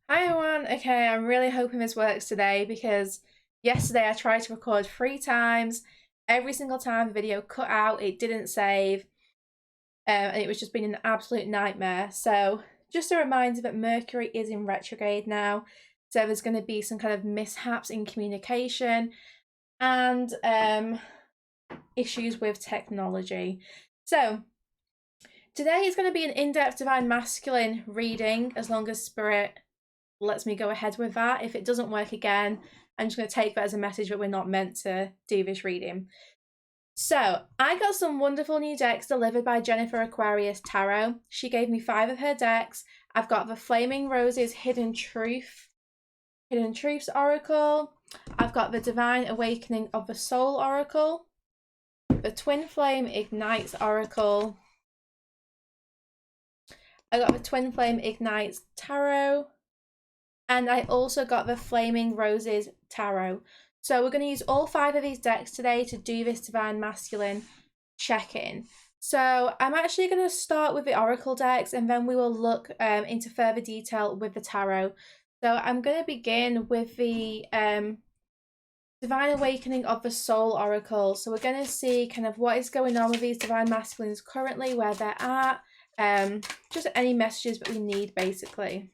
Hi everyone. Okay, I'm really hoping this works today because yesterday I tried to record 3 times. Every single time the video cut out, it didn't save, and it was just been an absolute nightmare. So just a reminder that Mercury is in retrograde now, so there's going to be some kind of mishaps in communication and issues with technology. So today is going to be an in-depth Divine Masculine reading, as long as Spirit lets me go ahead with that. If it doesn't work again, I'm just going to take that as a message that we're not meant to do this reading. So I got some wonderful new decks delivered by Jennifer Aquarius Tarot. She gave me 5 of her decks. I've got the Flaming Roses Hidden Truths Oracle. I've got the Divine Awakening of the Soul Oracle, the Twin Flame Ignites Oracle. I got the Twin Flame Ignites Tarot. And I also got the Flaming Roses Tarot. So we're going to use all 5 of these decks today to do this Divine Masculine check-in. So I'm actually going to start with the Oracle decks, and then we will look into further detail with the Tarot. So I'm going to begin with the Divine Awakening of the Soul Oracle. So we're going to see kind of what is going on with these Divine Masculines currently, where they're at, just any messages that we need, basically.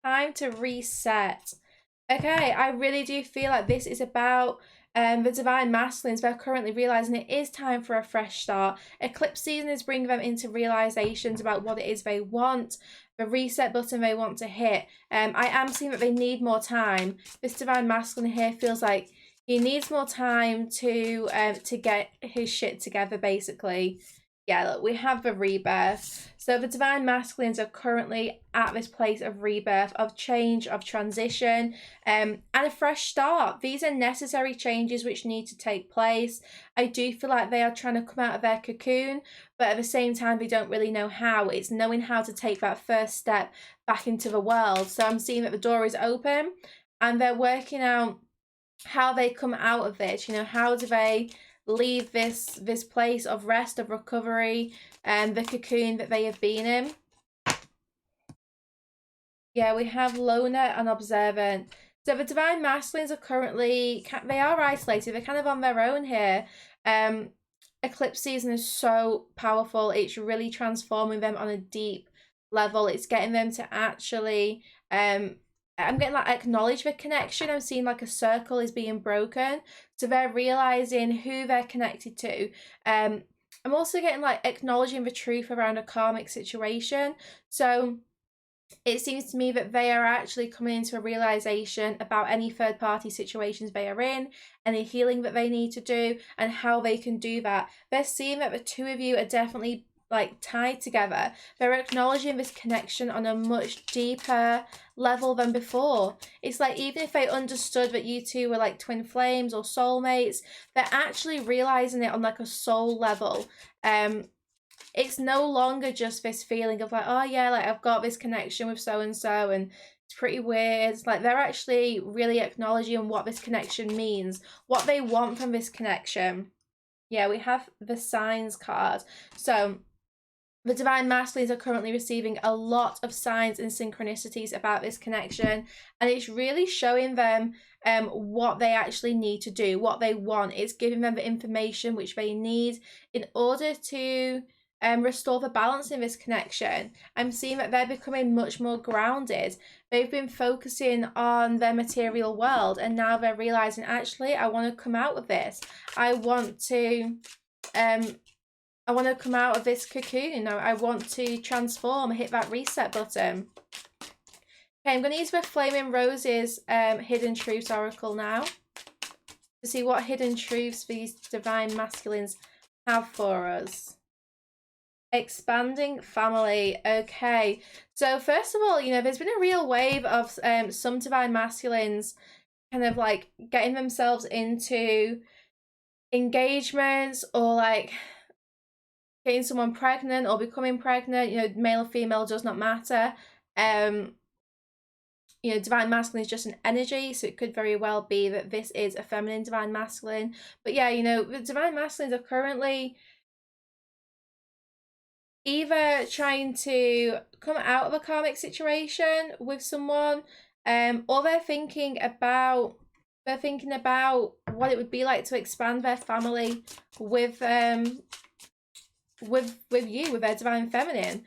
Time to reset. Okay, I really do feel like this is about the Divine Masculines. They're currently realizing it is time for a fresh start. Eclipse season is bringing them into realizations about what it is they want, the reset button they want to hit. I am seeing that they need more time. This Divine Masculine here feels like he needs more time to get his shit together, basically. Yeah, look, we have the rebirth. So the Divine Masculines are currently at this place of rebirth, of change, of transition, and a fresh start. These are necessary changes which need to take place. I do feel like they are trying to come out of their cocoon, but at the same time, they don't really know how. It's knowing how to take that first step back into the world. So I'm seeing that the door is open, and they're working out how they come out of this. You know, how do they leave this place of rest, of recovery, and the cocoon that they have been in. Yeah, we have loner and observant. So the Divine Masculines are currently, they are isolated. They're kind of on their own here. Eclipse season is so powerful. It's really transforming them on a deep level. It's getting them to actually I'm getting like acknowledge the connection. I'm seeing like a circle is being broken. So they're realizing who they're connected to. I'm also getting like acknowledging the truth around a karmic situation. So it seems to me that they are actually coming into a realization about any third party situations they are in, any healing that they need to do, and how they can do that. They're seeing that the two of you are definitely like tied together. They're acknowledging this connection on a much deeper level than before. It's like even if they understood that you two were like twin flames or soulmates, they're actually realizing it on like a soul level. It's no longer just this feeling of like, oh yeah, like I've got this connection with so and so and it's pretty weird. It's like they're actually really acknowledging what this connection means, what they want from this connection. Yeah, we have the signs card. So the Divine Masculines are currently receiving a lot of signs and synchronicities about this connection, and it's really showing them what they actually need to do, what they want. It's giving them the information which they need in order to restore the balance in this connection. I'm seeing that they're becoming much more grounded. They've been focusing on their material world, and now they're realizing, actually, I want to come out with this. I want to come out of this cocoon. I want to transform, hit that reset button. Okay, I'm going to use the Flaming Roses Hidden Truths Oracle now to see what hidden truths these Divine Masculines have for us. Expanding family. Okay, so first of all, there's been a real wave of some Divine Masculines kind of like getting themselves into engagements or like getting someone pregnant or becoming pregnant. Male or female does not matter. Divine Masculine is just an energy, so it could very well be that this is a feminine Divine Masculine. But yeah, the Divine Masculines are currently either trying to come out of a karmic situation with someone, or they're thinking about what it would be like to expand their family with you, with their divine feminine.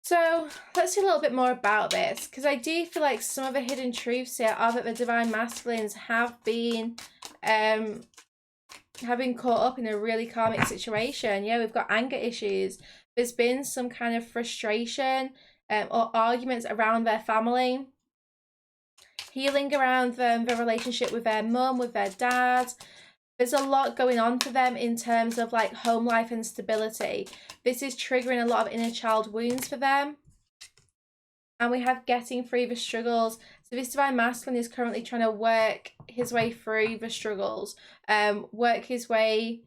So let's see a little bit more about this, because I do feel like some of the hidden truths here are that the divine masculines have been caught up in a really karmic situation. Yeah, we've got anger issues. There's been some kind of frustration or arguments around their family, healing around the relationship with their mum, with their dad. There's a lot going on for them in terms of like home life and stability. This is triggering a lot of inner child wounds for them. And we have getting through the struggles. So this divine masculine is currently trying to work his way through the struggles, work his way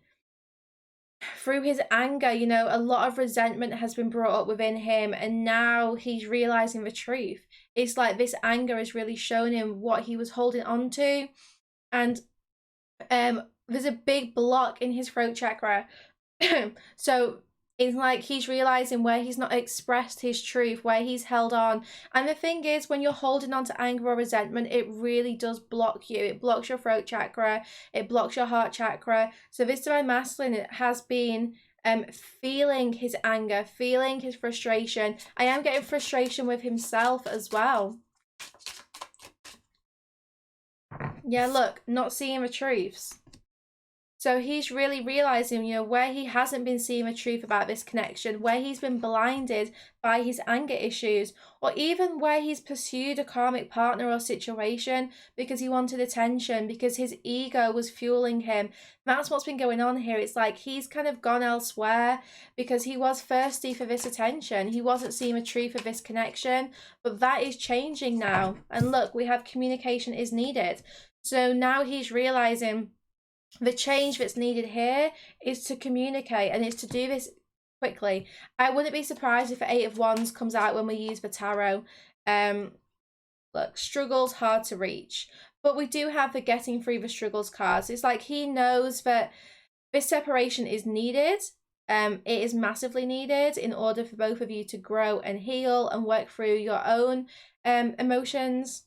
through his anger. You know, a lot of resentment has been brought up within him, and now he's realizing the truth. It's like this anger has really shown him what he was holding on to. And there's a big block in his throat chakra. So it's like he's realizing where he's not expressed his truth, where he's held on. And the thing is, when you're holding on to anger or resentment, it really does block you. It blocks your throat chakra, it blocks your heart chakra. So this divine masculine has been feeling his anger, feeling his frustration. I am getting frustration with himself as well. Yeah, look, not seeing the truths. So he's really realizing, you know, where he hasn't been seeing the truth about this connection, where he's been blinded by his anger issues, or even where he's pursued a karmic partner or situation because he wanted attention, because his ego was fueling him. That's what's been going on here. It's like he's kind of gone elsewhere because he was thirsty for this attention. He wasn't seeing the truth of this connection, but that is changing now. And look, we have communication is needed. So now he's realizing the change that's needed here is to communicate, and it's to do this quickly. I wouldn't be surprised if the Eight of Wands comes out when we use the tarot. Look, struggles hard to reach, but we do have the getting through the struggles cards. It's like he knows that this separation is needed. It is massively needed in order for both of you to grow and heal and work through your own emotions.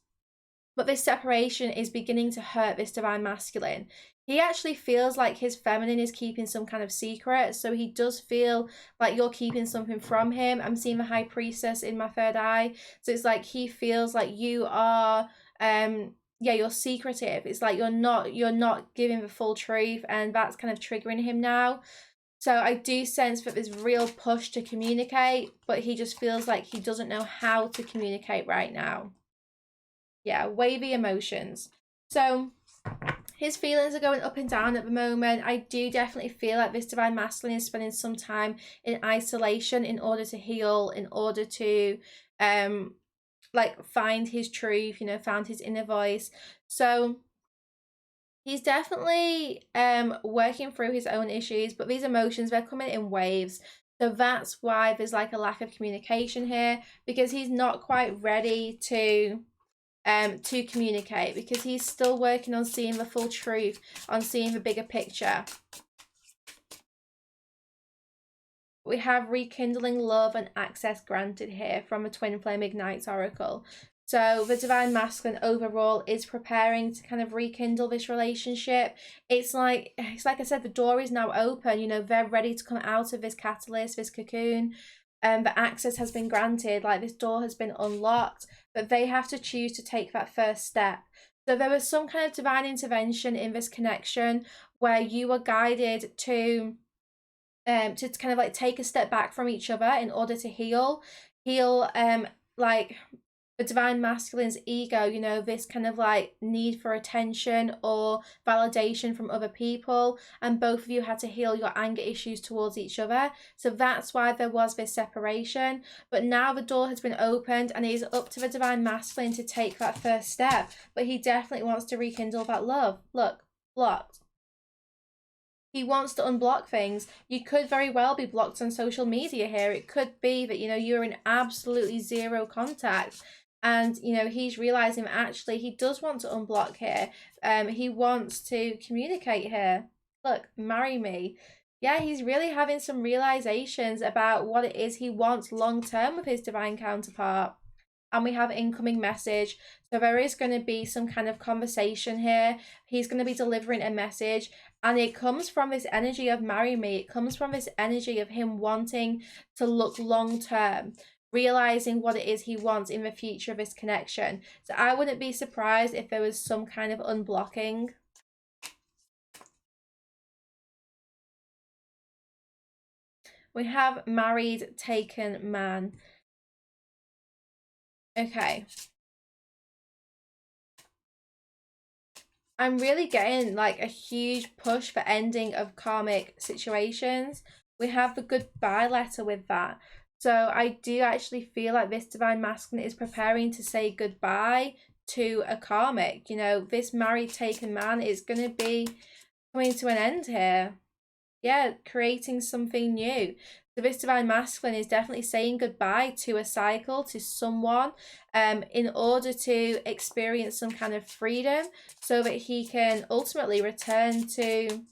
But this separation is beginning to hurt this divine masculine. He actually feels like his feminine is keeping some kind of secret. So he does feel like you're keeping something from him. I'm seeing the High Priestess in my third eye. So it's like he feels like you are, you're secretive. It's like you're not giving the full truth, and that's kind of triggering him now. So I do sense that there's real push to communicate, but he just feels like he doesn't know how to communicate right now. Yeah, wavy emotions. So his feelings are going up and down at the moment. I do definitely feel like this divine masculine is spending some time in isolation in order to heal, in order to like find his truth, you know, found his inner voice. So he's definitely working through his own issues, but these emotions, they're coming in waves. So that's why there's like a lack of communication here, because he's not quite ready to communicate, because he's still working on seeing the full truth, on seeing the bigger picture. We have rekindling love and access granted here from a Twin Flame Ignites Oracle. So the divine masculine overall is preparing to kind of rekindle this relationship. It's like I said, the door is now open. You know, they're ready to come out of this catalyst, this cocoon. The access has been granted, like this door has been unlocked, but they have to choose to take that first step. So there was some kind of divine intervention in this connection where you were guided to kind of like take a step back from each other in order to heal like the divine masculine's ego, you know, this kind of like need for attention or validation from other people, and both of you had to heal your anger issues towards each other. So that's why there was this separation. But now the door has been opened, and it is up to the divine masculine to take that first step. But he definitely wants to rekindle that love. Look, blocked. He wants to unblock things. You could very well be blocked on social media here. It could be that, you know, you're in absolutely zero contact, and, you know, he's realizing that actually he does want to unblock here. He wants to communicate here. Look, marry me. Yeah, he's really having some realizations about what it is he wants long term with his divine counterpart. And we have incoming message. So there is going to be some kind of conversation here. He's going to be delivering a message, and it comes from this energy of marry me. It comes from this energy of him wanting to look long term, realizing what it is he wants in the future of his connection. So I wouldn't be surprised if there was some kind of unblocking. We have married, taken man. Okay. I'm really getting like a huge push for ending of karmic situations. We have the goodbye letter with that. So I do actually feel like this divine masculine is preparing to say goodbye to a karmic. You know, this married taken man is going to be coming to an end here. Yeah, creating something new. So this divine masculine is definitely saying goodbye to a cycle, to someone, in order to experience some kind of freedom, so that he can ultimately return to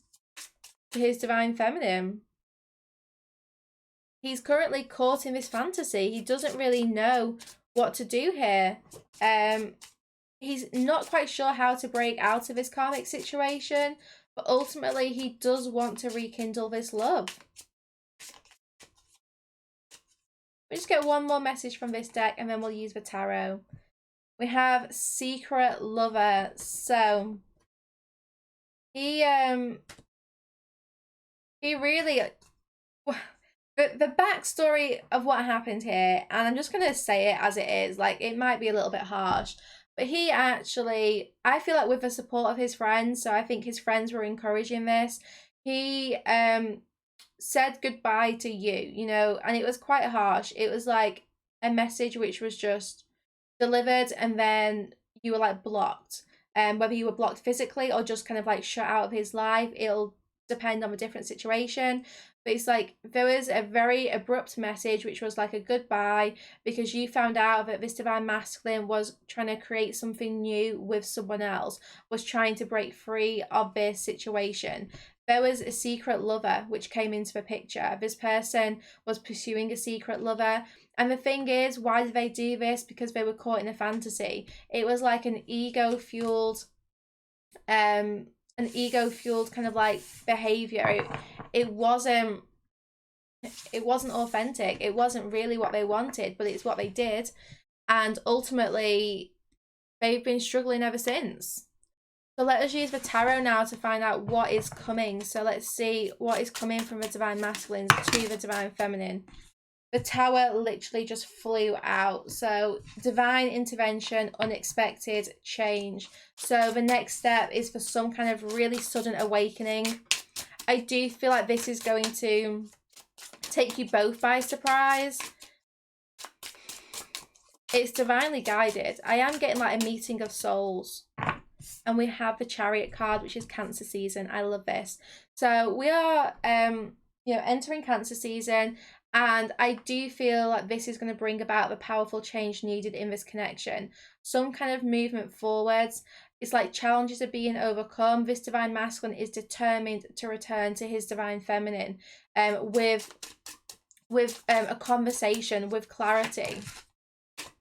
his divine feminine. He's currently caught in this fantasy. He doesn't really know what to do here. He's not quite sure how to break out of his karmic situation, but ultimately he does want to rekindle this love. We just get one more message from this deck, and then we'll use the tarot. We have secret lover. So he really the backstory of what happened here, and I'm just gonna say it as it is, like it might be a little bit harsh, but he actually, I feel like with the support of his friends, so I think his friends were encouraging this, he said goodbye to you know, and it was quite harsh. It was like a message which was just delivered, and then you were like blocked. Whether you were blocked physically or just kind of like shut out of his life, it'll depend on a different situation. But it's like there was a very abrupt message which was like a goodbye, because you found out that this divine masculine was trying to create something new with someone else, was trying to break free of this situation. There was a secret lover which came into the picture. This person was pursuing a secret lover. And the thing is, why did they do this? Because they were caught in a fantasy. It was like an ego-fueled kind of like behavior. It wasn't authentic. It wasn't really what they wanted, but it's what they did. And ultimately, they've been struggling ever since. So let us use the tarot now to find out what is coming. So let's see what is coming from the divine masculine to the divine feminine. The tower literally just flew out. So divine intervention, unexpected change. So the next step is for some kind of really sudden awakening. I do feel like this is going to take you both by surprise. It's divinely guided. I am getting like a meeting of souls. And we have the Chariot card, which is Cancer season. I love this. So we are, you know, entering Cancer season, and I do feel like this is going to bring about the powerful change needed in this connection. Some kind of movement forwards. It's like challenges are being overcome. This divine masculine is determined to return to his divine feminine, with a conversation, with clarity.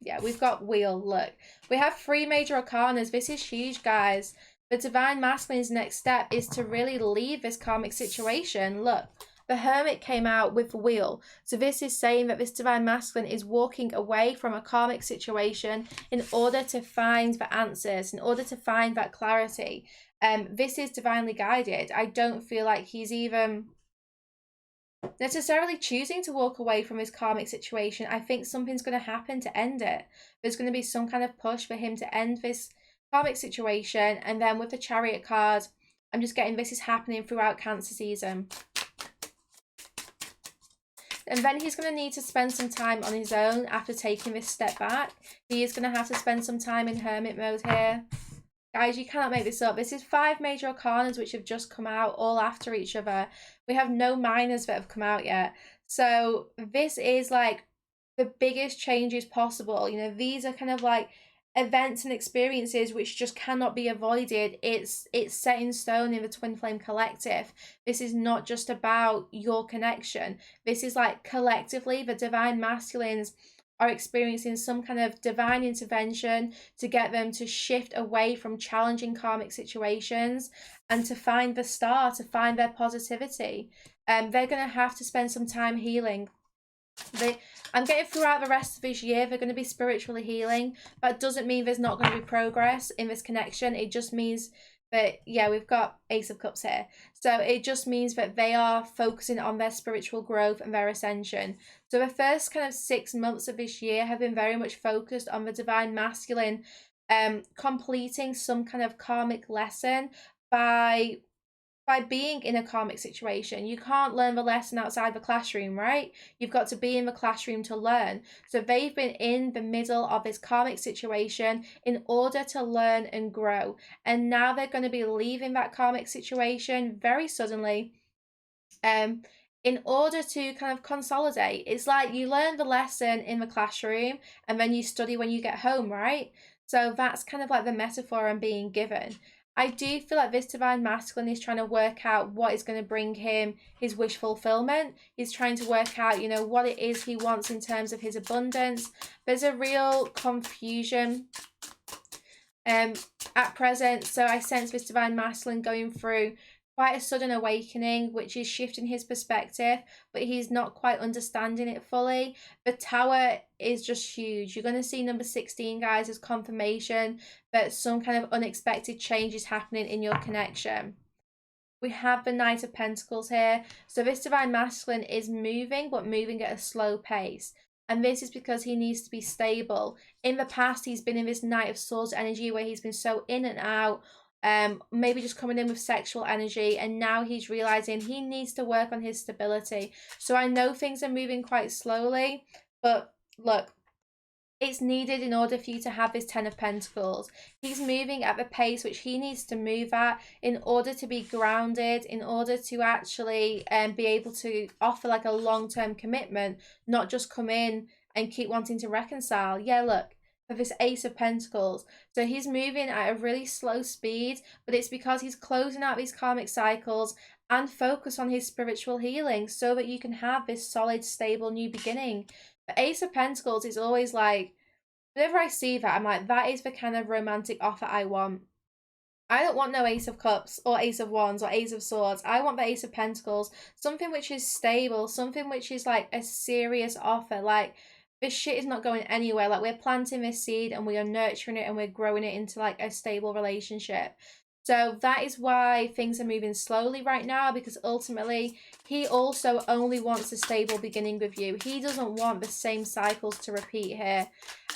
Yeah, we've got wheel. Look, we have 3 major arcanas. This is huge, guys. The divine masculine's next step is to really leave this karmic situation. Look, the hermit came out with the wheel. So this is saying that this divine masculine is walking away from a karmic situation in order to find the answers, in order to find that clarity. This is divinely guided. I don't feel like he's even necessarily choosing to walk away from his karmic situation. I think something's going to happen to end it. There's going to be some kind of push for him to end this karmic situation. And then with the Chariot card, I'm just getting this is happening throughout Cancer season. And then he's going to need to spend some time on his own after taking this step back. He is going to have to spend some time in hermit mode here. Guys, you cannot make this up. This is 5 major arcanas which have just come out all after each other. We have no minors that have come out yet. So this is like the biggest changes possible. You know, these are kind of like events and experiences which just cannot be avoided. It's set in stone in the twin flame collective. This is not just about your connection. This is like collectively the divine masculines are experiencing some kind of divine intervention to get them to shift away from challenging karmic situations and to find the star, to find their positivity. They're going to have to spend some time healing. I'm getting throughout the rest of this year, they're going to be spiritually healing. That doesn't mean there's not going to be progress in this connection. It just means that, yeah, we've got Ace of Cups here. So it just means that they are focusing on their spiritual growth and their ascension. So the first kind of 6 months of this year have been very much focused on the divine masculine completing some kind of karmic lesson by being in a karmic situation. You can't learn the lesson outside the classroom, right? You've got to be in the classroom to learn. So they've been in the middle of this karmic situation in order to learn and grow. And now they're going to be leaving that karmic situation very suddenly in order to kind of consolidate. It's like you learn the lesson in the classroom and then you study when you get home, right? So that's kind of like the metaphor I'm being given. I do feel like this divine masculine is trying to work out what is going to bring him his wish fulfillment. He's trying to work out, you know, what it is he wants in terms of his abundance. There's a real confusion at present. So I sense this divine masculine going through quite a sudden awakening, which is shifting his perspective, but he's not quite understanding it fully. The tower is just huge. You're going to see number 16, guys, as confirmation that some kind of unexpected change is happening in your connection. We have the Knight of Pentacles here. So this divine masculine is moving, but moving at a slow pace. And this is because he needs to be stable. In the past, he's been in this Knight of Swords energy where he's been so in and out, maybe just coming in with sexual energy, and now he's realizing he needs to work on his stability. So I know things are moving quite slowly, but look, it's needed in order for you to have this 10 of Pentacles. He's moving at the pace which he needs to move at in order to be grounded, in order to actually be able to offer like a long-term commitment, not just come in and keep wanting to reconcile. Yeah, look, for this Ace of Pentacles. So he's moving at a really slow speed, but it's because he's closing out these karmic cycles and focus on his spiritual healing so that you can have this solid, stable new beginning. The Ace of Pentacles is always like, whenever I see that, I'm like, that is the kind of romantic offer I want. I don't want no Ace of Cups or Ace of Wands or Ace of Swords. I want the Ace of Pentacles, something which is stable, something which is like a serious offer. Like, this shit is not going anywhere. Like, we're planting this seed and we are nurturing it and we're growing it into like a stable relationship. So that is why things are moving slowly right now, because ultimately he also only wants a stable beginning with you. He doesn't want the same cycles to repeat here.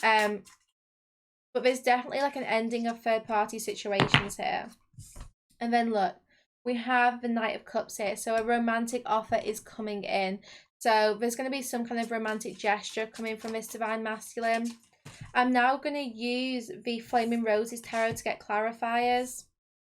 But there's definitely like an ending of third-party situations here. And then look, we have the Knight of Cups here. So a romantic offer is coming in. So there's going to be some kind of romantic gesture coming from this divine masculine. I'm now going to use the Flaming Roses Tarot to get clarifiers.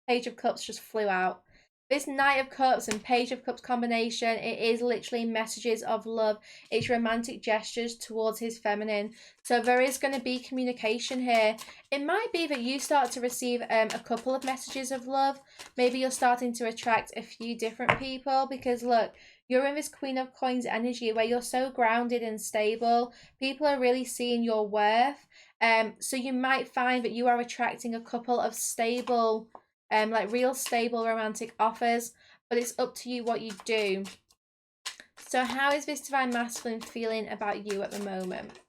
Page of Cups just flew out. This Knight of Cups and Page of Cups combination, it is literally messages of love. It's romantic gestures towards his feminine. So there is going to be communication here. It might be that you start to receive a couple of messages of love. Maybe you're starting to attract a few different people, because look, you're in this Queen of Coins energy where you're so grounded and stable. People are really seeing your worth. So you might find that you are attracting a couple of stable, like real stable romantic offers, but it's up to you what you do. So how is this divine masculine feeling about you at the moment?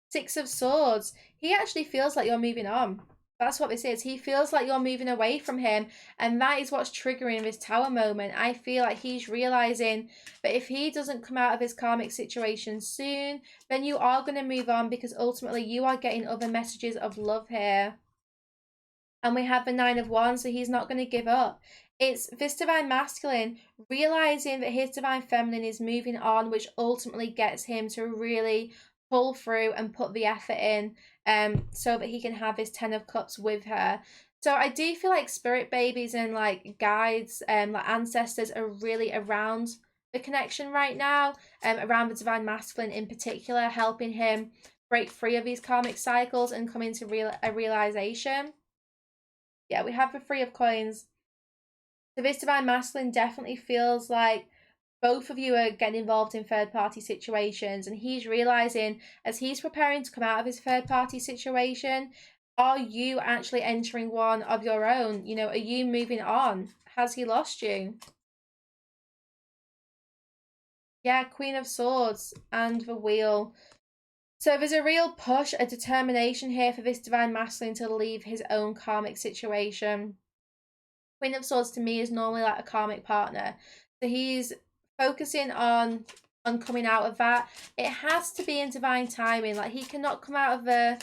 Six of Swords. He actually feels like you're moving on. That's what this is. He feels like you're moving away from him, and that is what's triggering this Tower moment. I feel like he's realizing that if he doesn't come out of his karmic situation soon, then you are going to move on, because ultimately you are getting other messages of love here. And we have the Nine of Wands, so he's not going to give up. It's this divine masculine realizing that his divine feminine is moving on, which ultimately gets him to really pull through and put the effort in, so that he can have his 10 of Cups with her. So I do feel like spirit babies and like guides, like ancestors are really around the connection right now, around the divine masculine in particular, helping him break free of these karmic cycles and come into a realization. Yeah, we have the Three of Coins. So this divine masculine definitely feels like both of you are getting involved in third-party situations, and he's realizing as he's preparing to come out of his third-party situation, are you actually entering one of your own? You know, are you moving on? Has he lost you? Yeah, Queen of Swords and the Wheel. So there's a real push, a determination here for this divine masculine to leave his own karmic situation. Queen of Swords to me is normally like a karmic partner. So he's focusing on coming out of that. It has to be in divine timing. Like, he cannot come out of the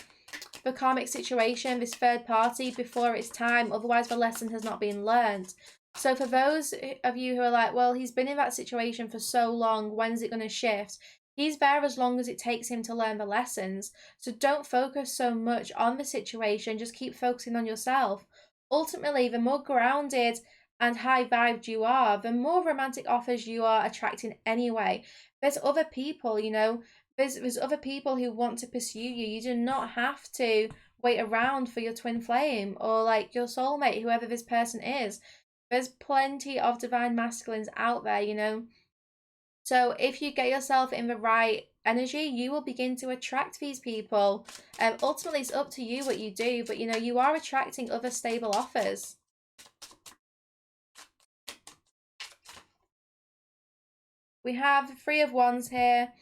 karmic situation, this third party, before it's time. Otherwise, the lesson has not been learned. So for those of you who are like, well, he's been in that situation for so long, when's it going to shift? He's there as long as it takes him to learn the lessons. So don't focus so much on the situation. Just keep focusing on yourself. Ultimately, the more grounded and high-vibed you are, the more romantic offers you are attracting anyway. There's other people, you know, there's other people who want to pursue you. You do not have to wait around for your twin flame or like your soulmate, whoever this person is. There's plenty of divine masculines out there, you know. So if you get yourself in the right energy, you will begin to attract these people. Ultimately, it's up to you what you do, but you know, you are attracting other stable offers. We have the Three of Wands here.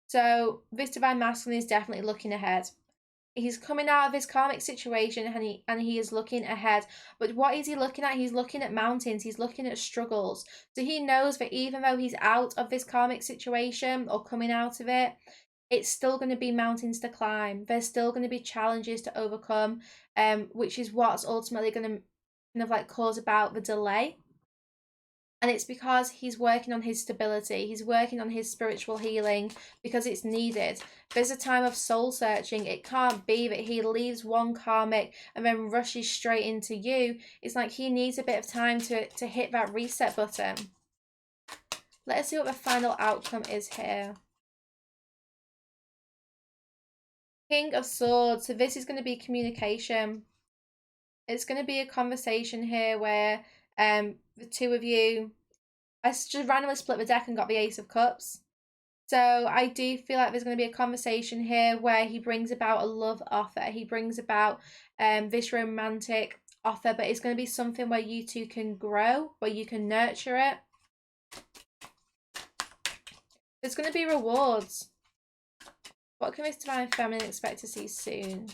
So this divine masculine is definitely looking ahead. He's coming out of his karmic situation and he is looking ahead. But what is he looking at? He's looking at mountains. He's looking at struggles. So he knows that even though he's out of this karmic situation or coming out of it, it's still going to be mountains to climb. There's still going to be challenges to overcome, which is what's ultimately going to kind of like cause about the delay. And it's because he's working on his stability. He's working on his spiritual healing because it's needed. There's a time of soul searching. It can't be that he leaves one karmic and then rushes straight into you. It's like he needs a bit of time to hit that reset button. Let us see what the final outcome is here. King of Swords. So this is going to be communication. It's going to be a conversation here where the two of you... I just randomly split the deck and got the Ace of Cups. So I do feel like there's going to be a conversation here where he brings about a love offer. He brings about this romantic offer, but it's going to be something where you two can grow, where you can nurture it. There's going to be rewards. What can this divine feminine expect to see soon?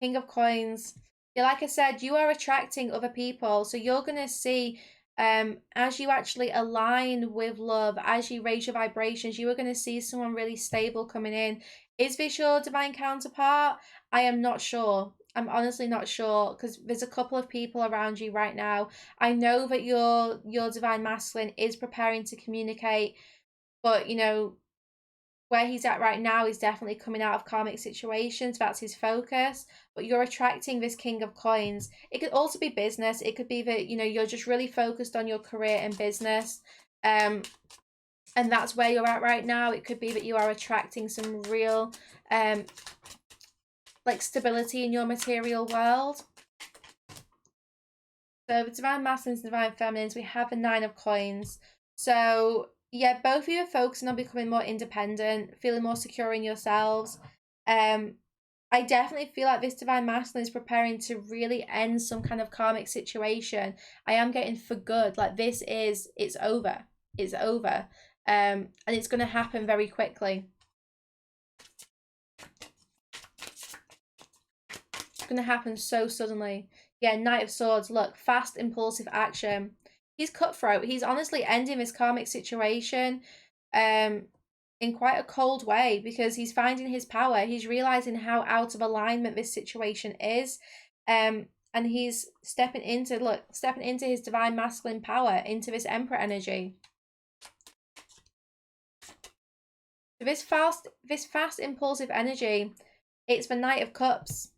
King of Coins. Yeah, like I said, you are attracting other people. So you're going to see... as you actually align with love, as you raise your vibrations, you are going to see someone really stable coming in. Is this your divine counterpart? I am not sure. I'm honestly not sure because there's a couple of people around you right now. I know that your divine masculine is preparing to communicate, but you know, where he's at right now is definitely coming out of karmic situations. That's his focus. But you're attracting this King of Coins. It could also be business. It could be that, you know, you're just really focused on your career and business. And that's where you're at right now. It could be that you are attracting some real like stability in your material world. So the divine masculines and divine feminines, we have the Nine of Coins. So yeah, both of you are focusing on becoming more independent, feeling more secure in yourselves. I definitely feel like this divine masculine is preparing to really end some kind of karmic situation. I am getting for good. Like this is, it's over. It's over. And it's going to happen very quickly. It's going to happen so suddenly. Yeah, Knight of Swords. Look, fast, impulsive action. He's cutthroat. He's honestly ending this karmic situation in quite a cold way because he's finding his power. He's realizing how out of alignment this situation is. And he's stepping into his divine masculine power, into this Emperor energy. This fast impulsive energy, it's the Knight of Cups.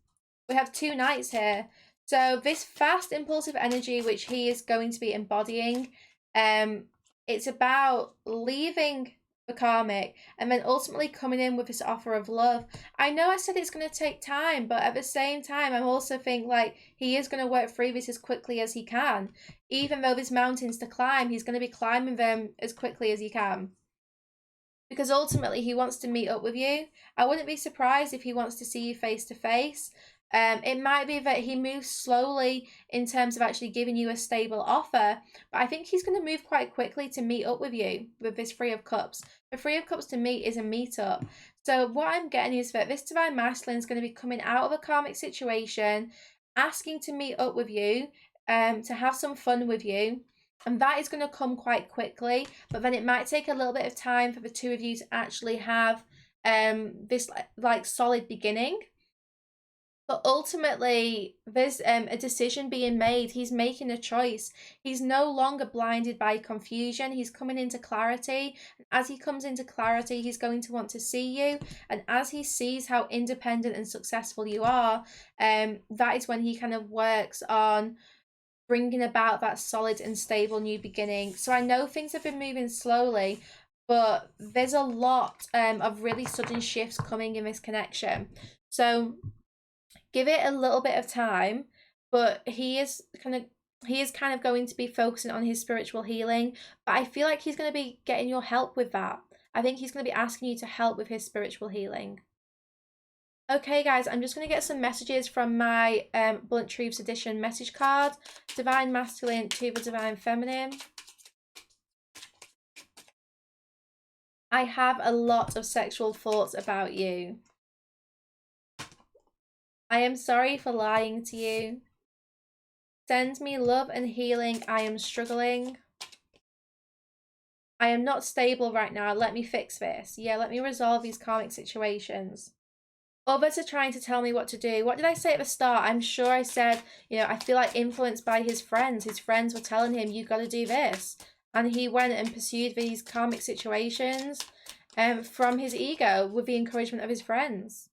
We have two knights here. So this fast impulsive energy, which he is going to be embodying, it's about leaving for Karmic, and then ultimately coming in with this offer of love. I know I said it's going to take time, but at the same time, I'm also think like he is going to work through this as quickly as he can. Even though there's mountains to climb, he's going to be climbing them as quickly as he can. Because ultimately he wants to meet up with you. I wouldn't be surprised if he wants to see you face to face. It might be that he moves slowly in terms of actually giving you a stable offer, but I think he's going to move quite quickly to meet up with you with this Three of Cups. The Three of Cups to me is a meetup. So what I'm getting is that this Divine Masculine is going to be coming out of a karmic situation, asking to meet up with you, to have some fun with you. And that is going to come quite quickly, but then it might take a little bit of time for the two of you to actually have this like solid beginning. But ultimately, there's a decision being made. He's making a choice. He's no longer blinded by confusion. He's coming into clarity. And as he comes into clarity, he's going to want to see you. And as he sees how independent and successful you are, that is when he kind of works on bringing about that solid and stable new beginning. So I know things have been moving slowly, but there's a lot of really sudden shifts coming in this connection. So give it a little bit of time, but he is kind of going to be focusing on his spiritual healing. But I feel like he's going to be getting your help with that. I think he's going to be asking you to help with his spiritual healing. Okay, guys, I'm just going to get some messages from my Blunt Truths Edition message card. Divine Masculine to the Divine Feminine. I have a lot of sexual thoughts about you. I am sorry for lying to you. Send me love and healing. I am struggling. I am not stable right now. Let me fix this. Yeah, let me resolve these karmic situations. Others are trying to tell me what to do. What did I say at the start? I'm sure I said, you know, I feel like influenced by his friends. His friends were telling him, you got to do this. And he went and pursued these karmic situations from his ego with the encouragement of his friends.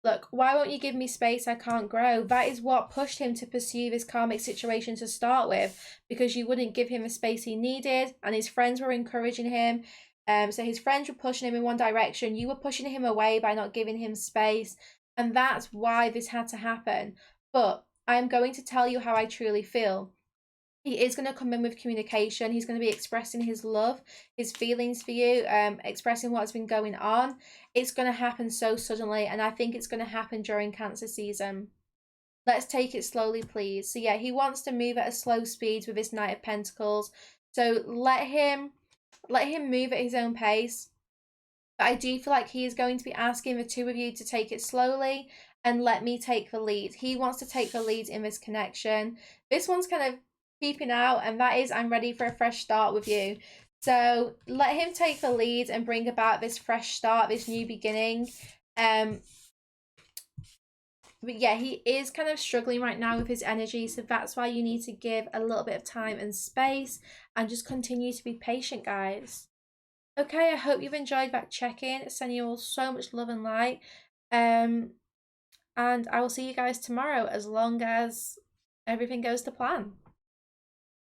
Look, why won't you give me space? I can't grow. That is what pushed him to pursue this karmic situation to start with, because you wouldn't give him the space he needed, and his friends were encouraging him. So his friends were pushing him in one direction. You were pushing him away by not giving him space. And that's why this had to happen. But I'm going to tell you how I truly feel. He is going to come in with communication. He's going to be expressing his love, his feelings for you, expressing what's been going on. It's going to happen so suddenly, and I think it's going to happen during Cancer season. Let's take it slowly, please. So yeah, he wants to move at a slow speed with this Knight of Pentacles. So let him move at his own pace. But I do feel like he is going to be asking the two of you to take it slowly and let me take the lead. He wants to take the lead in this connection. This one's kind of peeping out, and that is, I'm ready for a fresh start with you. So let him take the lead and bring about this fresh start, this new beginning. But yeah, he is kind of struggling right now with his energy, so that's why you need to give a little bit of time and space and just continue to be patient, guys. Okay, I hope you've enjoyed that check-in. Sending you all so much love and light. And I will see you guys tomorrow, as long as everything goes to plan.